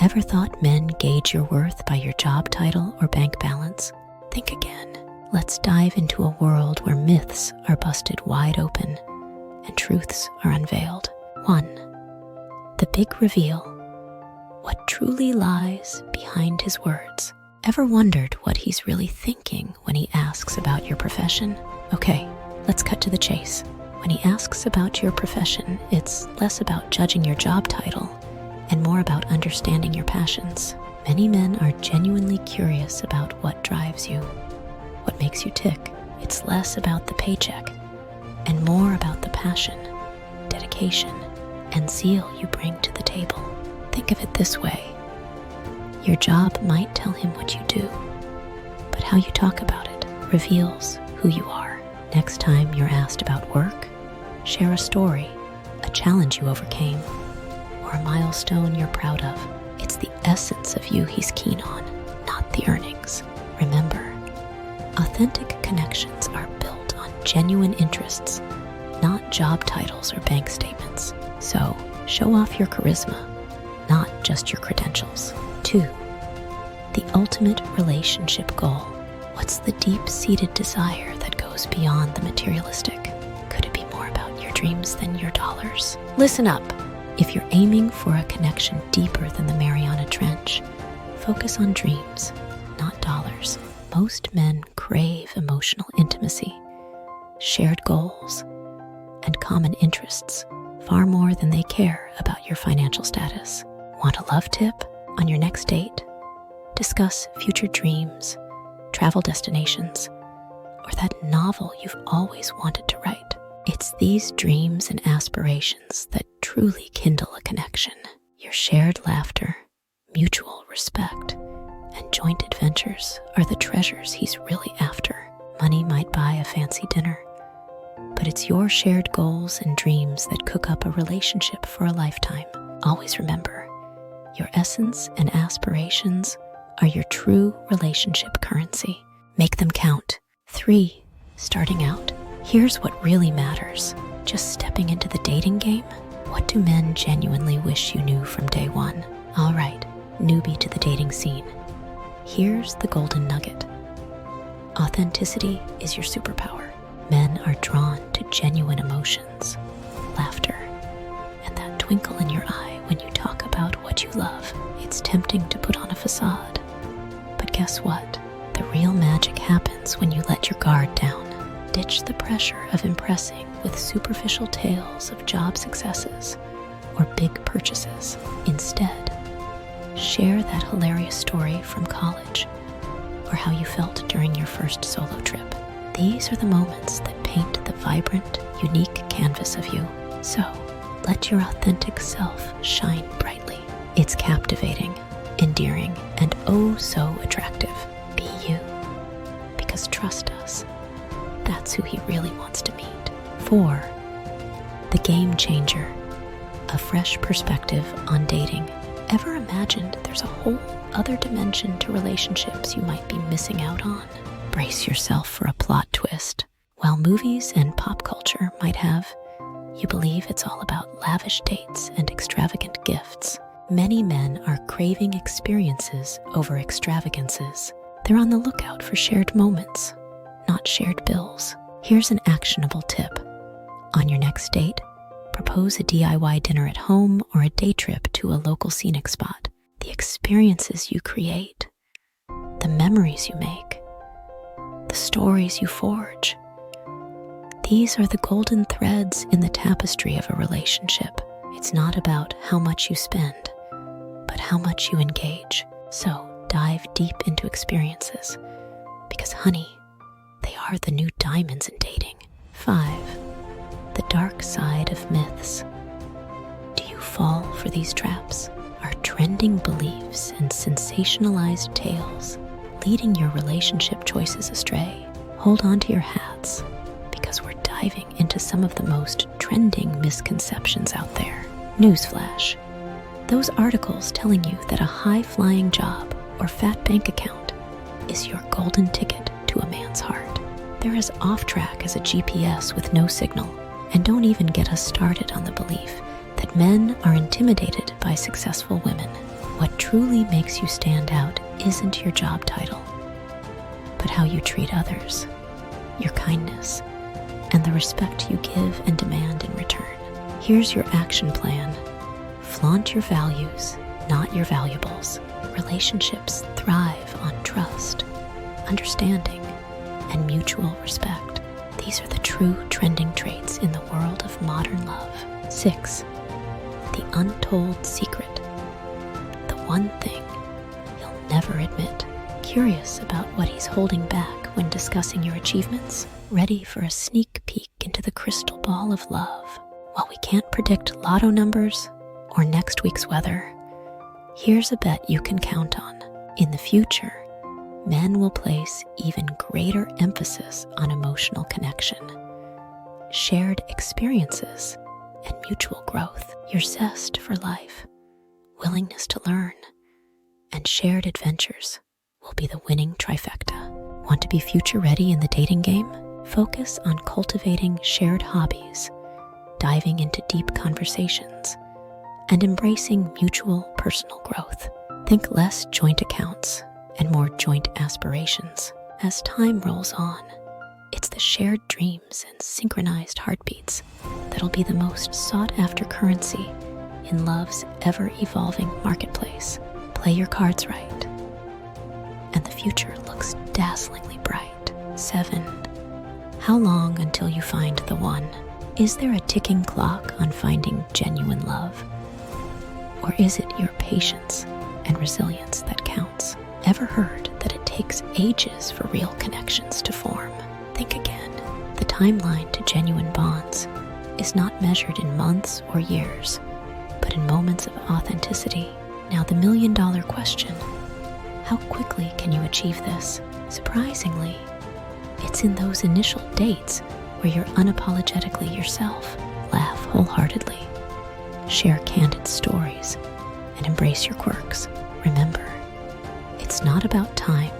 Ever thought men gauge your worth by your job title or bank balance? Think again. Let's dive into a world where myths are busted wide open and truths are unveiled. 1. The big reveal. What truly lies behind his words? Ever wondered what he's really thinking when he asks about your profession? Okay, let's cut to the chase. When he asks about your profession, it's less about judging your job title and more about understanding your passions. Many men are genuinely curious about what drives you, what makes you tick. It's less about the paycheck and more about the passion, dedication, and zeal you bring to the table. Think of it this way. Your job might tell him what you do, but how you talk about it reveals who you are. Next time you're asked about work, share a story, a challenge you overcame, or a milestone you're proud of. It's the essence of you he's keen on, not the earnings. Remember, authentic connections are built on genuine interests, not job titles or bank statements. So, show off your charisma, not just your credentials. 2. The ultimate relationship goal. What's the deep-seated desire that goes beyond the materialistic? Could it be more about your dreams than your dollars? Listen up. If you're aiming for a connection deeper than the Mariana Trench, focus on dreams, not dollars. Most men crave emotional intimacy, shared goals, and common interests far more than they care about your financial status. Want a love tip on your next date? Discuss future dreams, travel destinations, or that novel you've always wanted to write. It's these dreams and aspirations that truly kindle a connection. Your shared laughter, mutual respect, and joint adventures are the treasures he's really after. Money might buy a fancy dinner, but it's your shared goals and dreams that cook up a relationship for a lifetime. Always remember, your essence and aspirations are your true relationship currency. Make them count. 3. Starting out. Here's what really matters. Just stepping into the dating game? What do men genuinely wish you knew from day one? All right, newbie to the dating scene. Here's the golden nugget. Authenticity is your superpower. Men are drawn to genuine emotions, laughter, and that twinkle in your eye when you talk about what you love. It's tempting to put on a facade, but guess what? The real magic happens when you let your guard down. Ditch the pressure of impressing with superficial tales of job successes or big purchases. Instead, share that hilarious story from college or how you felt during your first solo trip. These are the moments that paint the vibrant, unique canvas of you. So, let your authentic self shine brightly. It's captivating, endearing, and oh so attractive. Be you. Because trust us, that's who he really wants to meet. 4. The game changer. A fresh perspective on dating. Ever imagined there's a whole other dimension to relationships you might be missing out on? Brace yourself for a plot twist. While movies and pop culture might have you believe it's all about lavish dates and extravagant gifts, many men are craving experiences over extravagances. They're on the lookout for shared moments, not shared bills. Here's an actionable tip. On your next date, propose a DIY dinner at home or a day trip to a local scenic spot. The experiences you create, the memories you make, the stories you forge. These are the golden threads in the tapestry of a relationship. It's not about how much you spend, but how much you engage. So dive deep into experiences, because honey, they are the new diamonds in dating. 5. The dark side of myths. Do you fall for these traps? Are trending beliefs and sensationalized tales leading your relationship choices astray? Hold on to your hats, because we're diving into some of the most trending misconceptions out there. Newsflash. Those articles telling you that a high-flying job or fat bank account is your golden ticket to a man's heart. They're as off-track as a GPS with no signal. And don't even get us started on the belief that men are intimidated by successful women. What truly makes you stand out isn't your job title, but how you treat others, your kindness, and the respect you give and demand in return. Here's your action plan. Flaunt your values, not your valuables. Relationships thrive on trust, understanding, and mutual respect. These are the true trending traits in the world of modern love. 6. The Untold Secret. The one thing he'll never admit. Curious about what he's holding back when discussing your achievements? Ready for a sneak peek into the crystal ball of love? While we can't predict lotto numbers or next week's weather, here's a bet you can count on. In the future, men will place even greater emphasis on emotional connection, shared experiences, and mutual growth. Your zest for life, willingness to learn, and shared adventures will be the winning trifecta. Want to be future ready in the dating game? Focus on cultivating shared hobbies, diving into deep conversations, and embracing mutual personal growth. Think less joint accounts and more joint aspirations. As time rolls on, it's the shared dreams and synchronized heartbeats that'll be the most sought-after currency in love's ever-evolving marketplace. Play your cards right, and the future looks dazzlingly bright. 7. How long until you find the one? Is there a ticking clock on finding genuine love? Or is it your patience and resilience that counts? Ever heard that it takes ages for real connections to form? Think again. The timeline to genuine bonds is not measured in months or years, but in moments of authenticity. Now the million-dollar question: how quickly can you achieve this? Surprisingly, it's in those initial dates where you're unapologetically yourself. Laugh wholeheartedly, share candid stories, and embrace your quirks. Remember, it's not about time,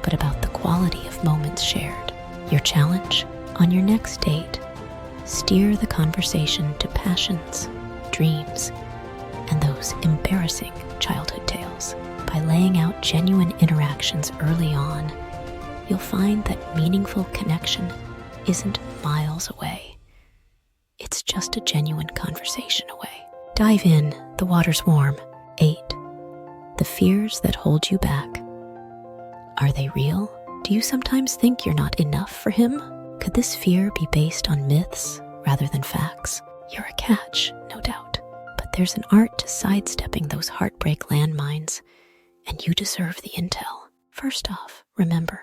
but about the quality of moments shared. Your challenge on your next date: steer the conversation to passions, dreams, and those embarrassing childhood tales. By laying out genuine interactions early on, you'll find that meaningful connection isn't miles away. It's just a genuine conversation away. Dive in, the water's warm. 8. The fears that hold you back. Are they real? Do you sometimes think you're not enough for him? Could this fear be based on myths rather than facts? You're a catch, no doubt, but there's an art to sidestepping those heartbreak landmines, and you deserve the intel. First off, remember,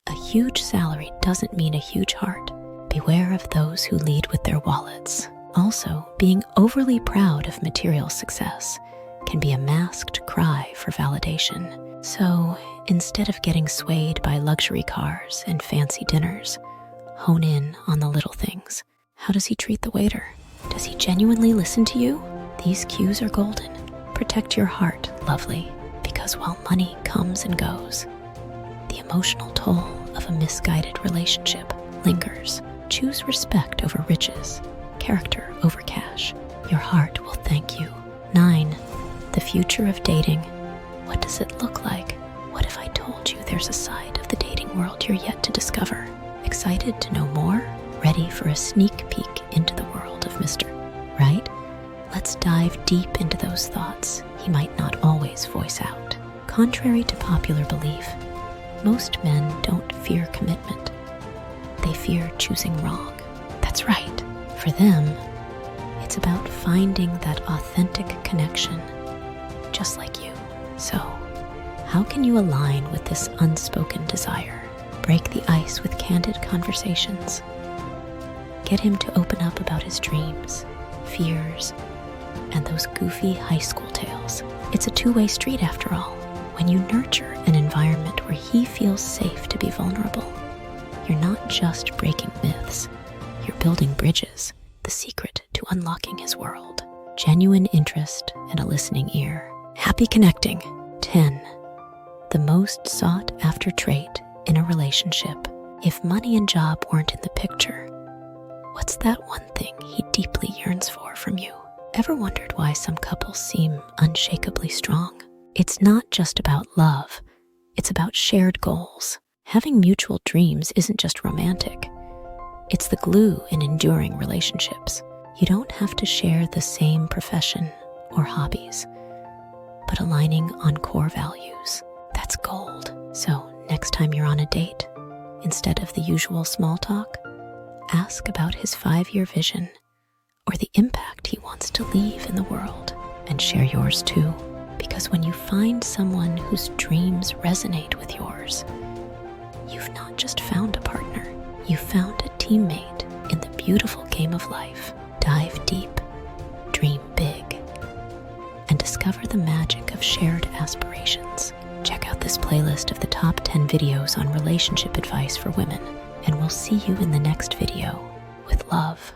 a huge salary doesn't mean a huge heart. Beware of those who lead with their wallets. Also, being overly proud of material success can be a masked cry for validation. So, instead of getting swayed by luxury cars and fancy dinners, hone in on the little things. How does he treat the waiter? Does he genuinely listen to you? These cues are golden. Protect your heart, lovely, because while money comes and goes, the emotional toll of a misguided relationship lingers. Choose respect over riches, character over cash. Your heart will thank you. 9. The future of dating. What does it look like? What if I told you there's a side of the dating world you're yet to discover? Excited to know more? Ready for a sneak peek into the world of Mr. Right? Let's dive deep into those thoughts he might not always voice out. Contrary to popular belief, most men don't fear commitment. They fear choosing wrong. That's right. For them, it's about finding that authentic connection, just like you. So, how can you align with this unspoken desire? Break the ice with candid conversations. Get him to open up about his dreams, fears, and those goofy high school tales. It's a two-way street after all. When you nurture an environment where he feels safe to be vulnerable, you're not just breaking myths, you're building bridges, the secret to unlocking his world. Genuine interest and a listening ear. Happy connecting. 10. The most sought after trait in a relationship. If money and job weren't in the picture, what's that one thing he deeply yearns for from you? Ever wondered why some couples seem unshakably strong? It's not just about love, it's about shared goals. Having mutual dreams isn't just romantic, it's the glue in enduring relationships. You don't have to share the same profession or hobbies, but aligning on core values, that's gold. So next time you're on a date, instead of the usual small talk, ask about his 5-year vision or the impact he wants to leave in the world, and share yours too. Because when you find someone whose dreams resonate with yours, you've not just found a partner, you found a teammate in the beautiful game of life. Dive deep, dream big, and discover the magic of shared aspirations. Check out this playlist of the top 10 videos on relationship advice for women, and we'll see you in the next video with love.